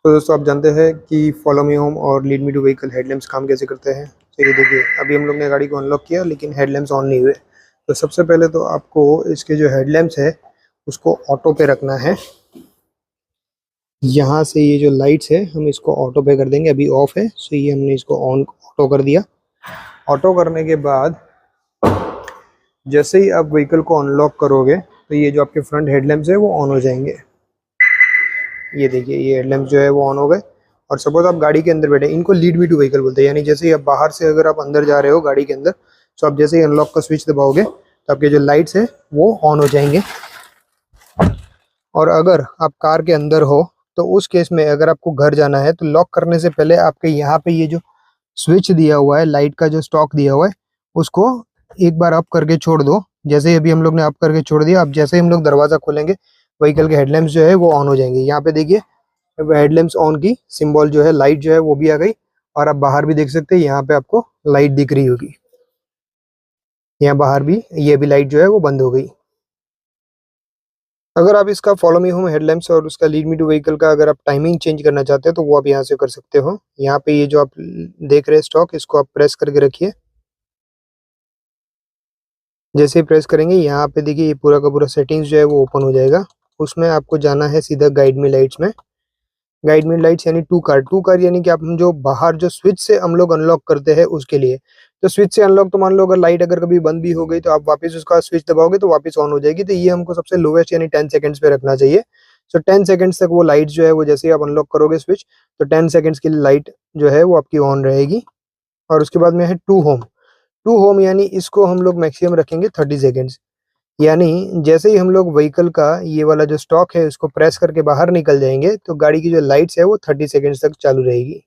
तो दोस्तों आप जानते हैं कि फॉलो मी होम और lead me to vehicle headlamps काम कैसे करते हैं। तो ये देखिए, अभी हम लोग ने गाड़ी को अनलॉक किया लेकिन हेडलैम्प्स ऑन नहीं हुए। तो सबसे पहले तो आपको इसके जो हेडलैम्प्स है उसको ऑटो पे रखना है। यहाँ से ये जो लाइट्स है हम इसको ऑटो पे कर देंगे, अभी ऑफ है, सो ये हमने इसको ऑन ऑटो कर दिया। ऑटो करने के बाद जैसे ही आप व्हीकल को अनलॉक करोगे तो ये जो आपके फ्रंट हेडलैम्प्स है वो ऑन हो जाएंगे। ये देखिए, ये हेडलैम्प जो है वो ऑन हो गए। और सपोज आप गाड़ी के अंदर बैठे, इनको लीड मी टू व्हीकल बोलते हैं, यानी जैसे ही आप बाहर से अगर आप अंदर जा रहे हो गाड़ी के अंदर, तो आप जैसे ही अनलॉक का स्विच दबाओगे तो आपके जो लाइट्स है वो ऑन हो जाएंगे। और अगर आप कार के अंदर हो तो उस केस में अगर आपको घर जाना है तो लॉक करने से पहले आपके यहाँ पे ये जो स्विच दिया हुआ है, लाइट का जो स्टॉक दिया हुआ है, उसको एक बार अप करके छोड़ दो। जैसे ही अभी हम लोग ने अप करके छोड़ दिया, अब जैसे ही हम लोग दरवाजा खोलेंगे व्हीकल के हेडलैम्प्स जो है वो ऑन हो जाएंगे। यहाँ पे देखिए, हेडलैम्प्स ऑन की सिंबल जो है, लाइट जो है वो भी आ गई। और आप बाहर भी देख सकते हैं, यहाँ पे आपको लाइट दिख रही होगी। यहाँ बाहर भी ये भी लाइट जो है वो बंद हो गई। अगर आप इसका फॉलो मी होम हेडलैम्प्स और उसका लीड मी टू व्हीकल का अगर आप टाइमिंग चेंज करना चाहते हैं तो वो आप यहाँ से कर सकते हो। यहाँ पे ये जो आप देख रहे हैं स्टॉक, इसको आप प्रेस करके रखिए। जैसे ही प्रेस करेंगे यहाँ पे देखिए ये पूरा का पूरा सेटिंग्स जो है वो ओपन हो जाएगा। उसमें आपको जाना है सीधा गाइड मी लाइट्स में। गाइड मी लाइट्स यानी टू कार यानी कि आप हम जो बाहर जो स्विच से हम लोग अनलॉक करते हैं उसके लिए। तो स्विच से अनलॉक, तो मान लो अगर लाइट अगर कभी बंद भी हो गई तो आप वापस उसका स्विच दबाओगे तो वापस ऑन हो जाएगी। तो ये हमको सबसे लोवेस्ट यानी 10 सेकंड्स पे रखना चाहिए। सो 10 सेकंड्स तक वो लाइट जो है वो, जैसे ही आप अनलॉक करोगे स्विच, तो 10 सेकंड्स के लिए लाइट जो है वो आपकी ऑन रहेगी। और उसके बाद में है टू होम। टू होम यानी इसको हम लोग मैक्सिमम रखेंगे 30 सेकेंड्स। यानी जैसे ही हम लोग व्हीकल का ये वाला जो स्टॉक है उसको प्रेस करके बाहर निकल जाएंगे तो गाड़ी की जो लाइट्स है वो 30 सेकेंड्स तक चालू रहेगी।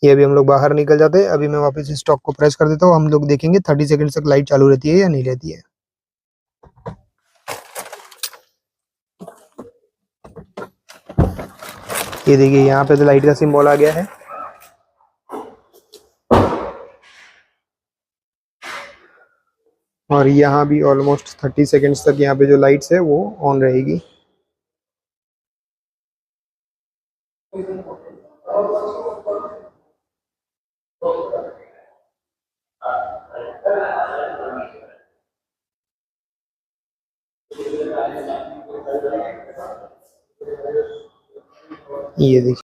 ये अभी हम लोग बाहर निकल जाते हैं, अभी मैं वापस इस स्टॉक को प्रेस कर देता हूँ, हम लोग देखेंगे 30 सेकेंड्स तक लाइट चालू रहती है या नहीं रहती है। ये देखिए, यहाँ पे तो लाइट का सिंबल आ गया है। और यहाँ भी ऑलमोस्ट 30 सेकेंड्स तक यहाँ पे जो लाइट्स है वो ऑन रहेगी। ये देखिए।